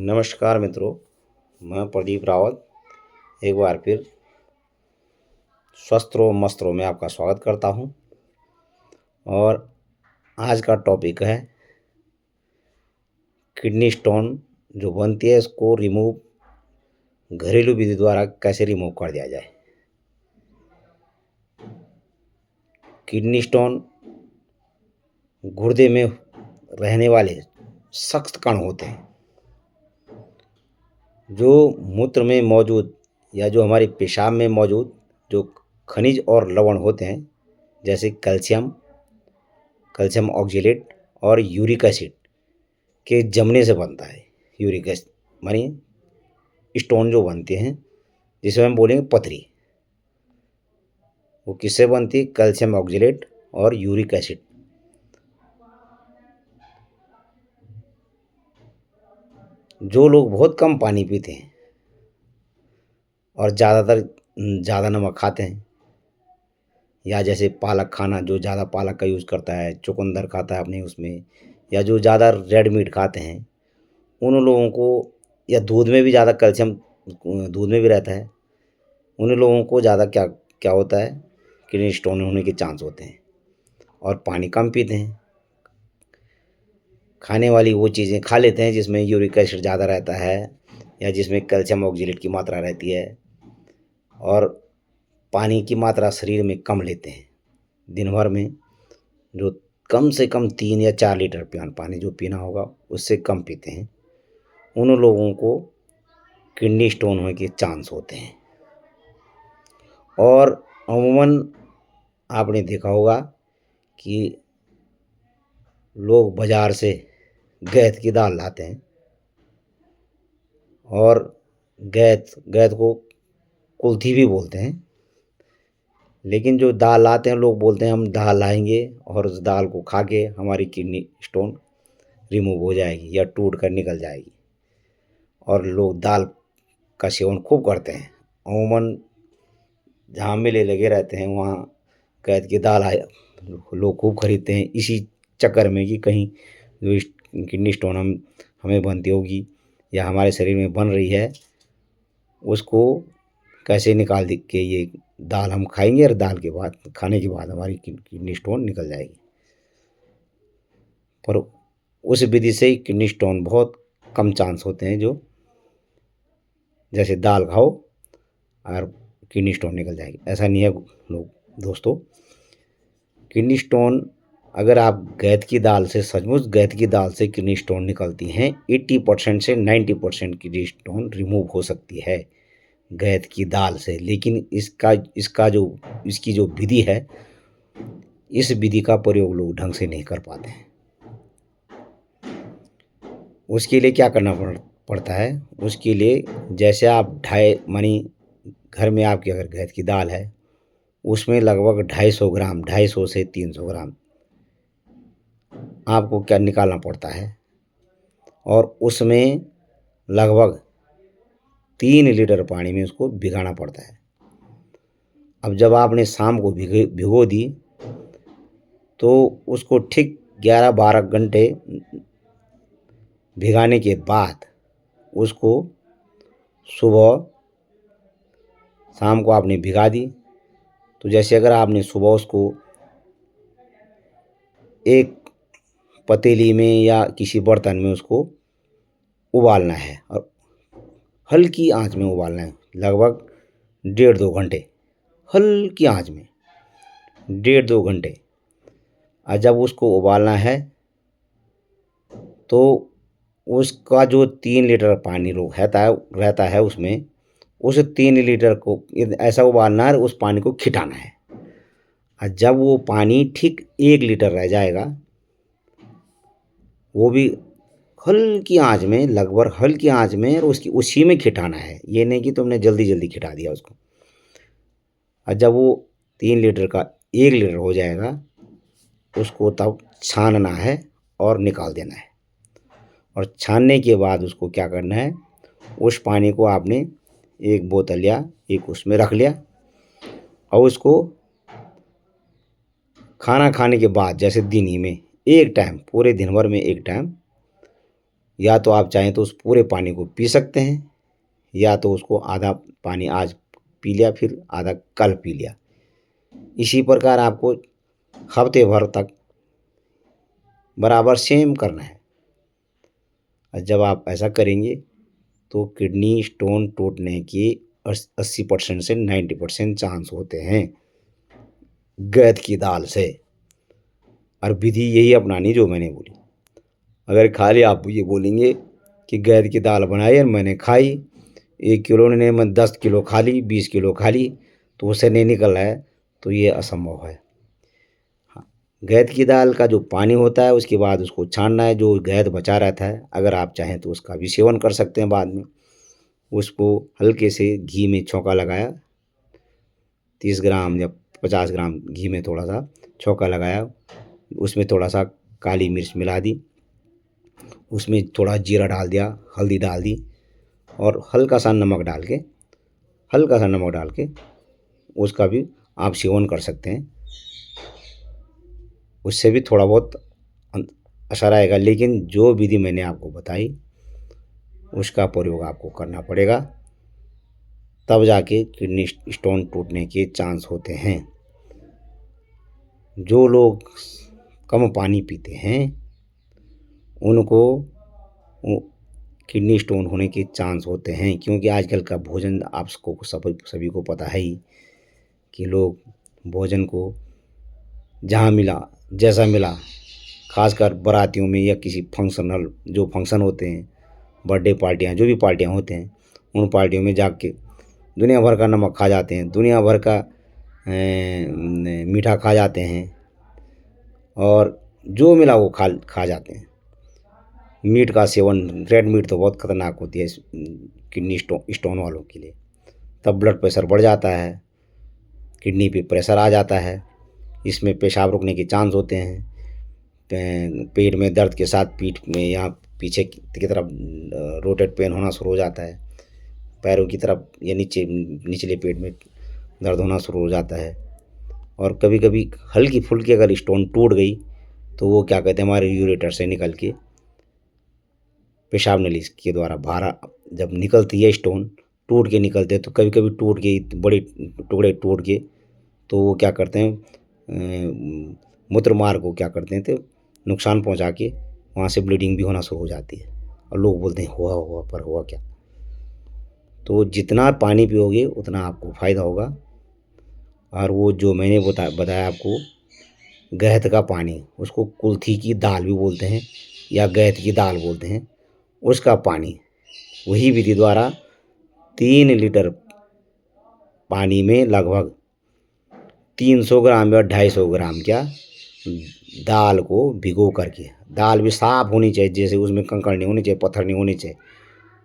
नमस्कार मित्रों, मैं प्रदीप रावत एक बार फिर स्वस्थ रहो मस्त रहो में आपका स्वागत करता हूं। और आज का टॉपिक है किडनी स्टोन जो बनती है इसको रिमूव घरेलू विधि द्वारा कैसे रिमूव कर दिया जाए। किडनी स्टोन गुर्दे में रहने वाले सख्त कण होते हैं जो मूत्र में मौजूद या जो हमारे पेशाब में मौजूद जो खनिज और लवण होते हैं, जैसे कैल्शियम ऑक्जेलेट और यूरिक एसिड के जमने से बनता है। यूरिक एसिड मानी स्टोन जो बनते हैं जिसे हम बोलेंगे पथरी, वो किससे बनती है? कैल्शियम ऑक्जेलेट और यूरिक एसिड। जो लोग बहुत कम पानी पीते हैं और ज़्यादातर ज़्यादा नमक खाते हैं, या जैसे पालक खाना, जो ज़्यादा पालक का यूज़ करता है, चुकंदर खाता है अपने उसमें, या जो ज़्यादा रेड मीट खाते हैं, उन लोगों को, या दूध में भी ज़्यादा कैल्शियम दूध में भी रहता है, उन लोगों को ज़्यादा क्या क्या होता है, किडनी स्टोन होने के चांस होते हैं। और पानी कम पीते हैं, खाने वाली वो चीज़ें खा लेते हैं जिसमें यूरिक एसिड ज़्यादा रहता है या जिसमें कैल्शियम ऑक्जेलेट की मात्रा रहती है, और पानी की मात्रा शरीर में कम लेते हैं। दिन भर में जो कम से कम 3 या 4 लीटर पानी जो पीना होगा उससे कम पीते हैं, उन लोगों को किडनी स्टोन होने के चांस होते हैं। और अमूमन आपने देखा होगा कि लोग बाज़ार से गैत की दाल लाते हैं, और गैत गैत को कुल्थी भी बोलते हैं, लेकिन जो दाल लाते हैं लोग बोलते हैं हम दाल लाएंगे और उस दाल को खा के हमारी किडनी स्टोन रिमूव हो जाएगी या टूट कर निकल जाएगी। और लोग दाल का सेवन खूब करते हैं। अमूमन जहाँ मेले लगे रहते हैं वहाँ कैद की दाल लोग खूब खरीदते हैं, इसी चक्कर में कि कहीं जो किडनी स्टोन हमें बनती होगी या हमारे शरीर में बन रही है, उसको कैसे निकाल के ये दाल हम खाएंगे और दाल के बाद खाने के बाद हमारी किडनी स्टोन निकल जाएगी। पर उस विधि से किडनी स्टोन बहुत कम चांस होते हैं, जो जैसे दाल खाओ और किडनी स्टोन निकल जाएगी, ऐसा नहीं है लोग दोस्तों। किडनी स्टोन अगर आप गैत की दाल से, सचमुच गैत की दाल से किडनी स्टोन निकलती हैं, 80% से 90% किडनी स्टोन रिमूव हो सकती है गैत की दाल से। लेकिन इसकी जो विधि है, इस विधि का प्रयोग लोग ढंग से नहीं कर पाते हैं। उसके लिए क्या करना पड़ता है? उसके लिए जैसे आप मानी घर में आपके अगर गैत की दाल है, उसमें लगभग 250 ग्राम, 250 से 300 ग्राम आपको क्या निकालना पड़ता है, और उसमें लगभग 3 लीटर पानी में उसको भिगाना पड़ता है। अब जब आपने शाम को भिगो दी तो उसको ठीक 11-12 घंटे भिगाने के बाद उसको सुबह, शाम को आपने भिगा दी, तो जैसे अगर आपने सुबह उसको एक पतीली में या किसी बर्तन में उसको उबालना है, और हल्की आंच में उबालना है, लगभग 1.5-2 घंटे, हल्की आंच में 1.5-2 घंटे। और जब उसको उबालना है तो उसका जो 3 लीटर पानी रहता है उसमें, उस 3 लीटर को ऐसा उबालना है, उस पानी को खिटाना है। और जब वो पानी ठीक 1 लीटर रह जाएगा, वो भी हल्की आंच में, लगभग हल्की आंच में, और उसी में खिटाना है। ये नहीं कि तुमने जल्दी जल्दी खिटा दिया उसको। और जब वो 3 लीटर का 1 लीटर हो जाएगा, उसको तब छानना है और निकाल देना है। और छानने के बाद उसको क्या करना है, उस पानी को आपने एक बोतल या एक उसमें रख लिया, और उसको खाना खाने के बाद, जैसे दिन ही में एक टाइम, पूरे दिन भर में एक टाइम या तो आप चाहें तो उस पूरे पानी को पी सकते हैं, या तो उसको आधा पानी आज पी लिया, फिर आधा कल पी लिया। इसी प्रकार आपको हफ्ते भर तक बराबर सेम करना है। और जब आप ऐसा करेंगे तो किडनी स्टोन टूटने के 80% से 90% चांस होते हैं गैद की दाल से। और विधि यही अपनानी जो मैंने बोली। अगर खाली आप ये बोलेंगे कि गैद की दाल बनाई और मैंने खाई, 1 किलो ने मैं 10 किलो खा ली, 20 किलो खा ली, तो उससे नहीं निकल रहा है, तो ये असंभव है। हाँ, गैद की दाल का जो पानी होता है उसके बाद उसको छानना है, जो गैद बचा रहता है अगर आप चाहें तो उसका भी सेवन कर सकते हैं बाद में। उसको हल्के से घी में छौंका लगाया, 30 ग्राम या 50 ग्राम घी में थोड़ा सा छौंका लगाया, उसमें थोड़ा सा काली मिर्च मिला दी, उसमें थोड़ा जीरा डाल दिया, हल्दी डाल दी, और हल्का सा नमक डाल के उसका भी आप सेवन कर सकते हैं। उससे भी थोड़ा बहुत असर आएगा। लेकिन जो विधि मैंने आपको बताई उसका प्रयोग आपको करना पड़ेगा, तब जाके किडनी स्टोन टूटने के चांस होते हैं। जो लोग कम पानी पीते हैं उनको किडनी स्टोन होने के चांस होते हैं, क्योंकि आजकल का भोजन आपको सभी को पता है ही कि लोग भोजन को जहाँ मिला जैसा मिला, खासकर बारातियों में या किसी जो फंक्शन होते हैं, बर्थडे पार्टियाँ, जो भी पार्टियाँ होते हैं, उन पार्टियों में जाके दुनिया भर का नमक खा जाते हैं, दुनिया भर का मीठा खा जाते हैं, और जो मिला वो खा जाते हैं। मीट का सेवन, रेड मीट तो बहुत खतरनाक होती है किडनी स्टोन वालों के लिए। तब ब्लड प्रेशर बढ़ जाता है, किडनी पे प्रेशर आ जाता है, इसमें पेशाब रुकने के चांस होते हैं, पेट में दर्द के साथ पीठ में यहाँ पीछे की तरफ रोटेट पेन होना शुरू हो जाता है, पैरों की तरफ या निचले पेट में दर्द होना शुरू हो जाता है। और कभी कभी हल्की फुल्की अगर स्टोन टूट गई तो वो क्या कहते हैं, हमारे यूरेटर से निकल के पेशाब नली के द्वारा बाहर जब निकलती है, स्टोन टूट के निकलते हैं, तो कभी कभी टूट के बड़े टुकड़े टूट के तो वो क्या करते हैं, मूत्र मार्ग को क्या करते हैं, तो नुकसान पहुंचा के वहाँ से ब्लीडिंग भी होना शुरू हो जाती है, और लोग बोलते हैं हुआ पर हुआ क्या। तो जितना पानी पियोगे उतना आपको फ़ायदा होगा। और वो जो मैंने बताया आपको, गहत का पानी, उसको कुल्थी की दाल भी बोलते हैं या गहत की दाल बोलते हैं, उसका पानी वही विधि द्वारा 3 लीटर पानी में लगभग 300 ग्राम या 250 ग्राम क्या दाल को भिगो करके, दाल भी साफ़ होनी चाहिए, जैसे उसमें कंकड़ नहीं होनी चाहिए, पत्थर नहीं होनी चाहिए,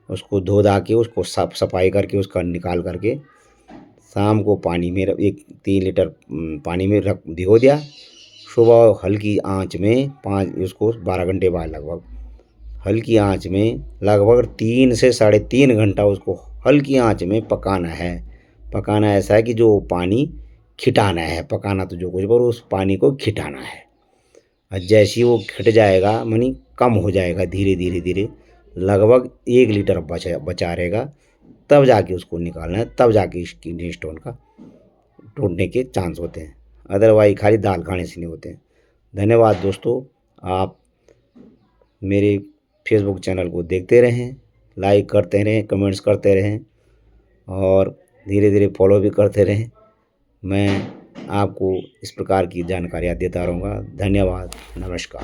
उसको धो धा के उसको सफाई करके उसका निकाल करके शाम को पानी में 3 लीटर पानी में रख भिगो दिया। सुबह हल्की आंच में उसको 12 घंटे बाद लगभग हल्की आंच में लगभग 3 से 3.5 घंटा उसको हल्की आंच में पकाना है। पकाना ऐसा है कि जो पानी खिटाना है, पकाना तो जो कुछ, पर उस पानी को खिटाना है। और जैसे ही वो खिट जाएगा, मानी कम हो जाएगा धीरे धीरे लगभग 1 लीटर बचा रहेगा, तब जाके उसको निकालना है, तब जाके इस किडनी स्टोन का टूटने के चांस होते हैं। अदरवाइज खाली दाल खाने से नहीं होते हैं। धन्यवाद दोस्तों, आप मेरे फेसबुक चैनल को देखते रहें, लाइक करते रहें, कमेंट्स करते रहें, और धीरे धीरे फॉलो भी करते रहें। मैं आपको इस प्रकार की जानकारियाँ देता रहूँगा। धन्यवाद, नमस्कार।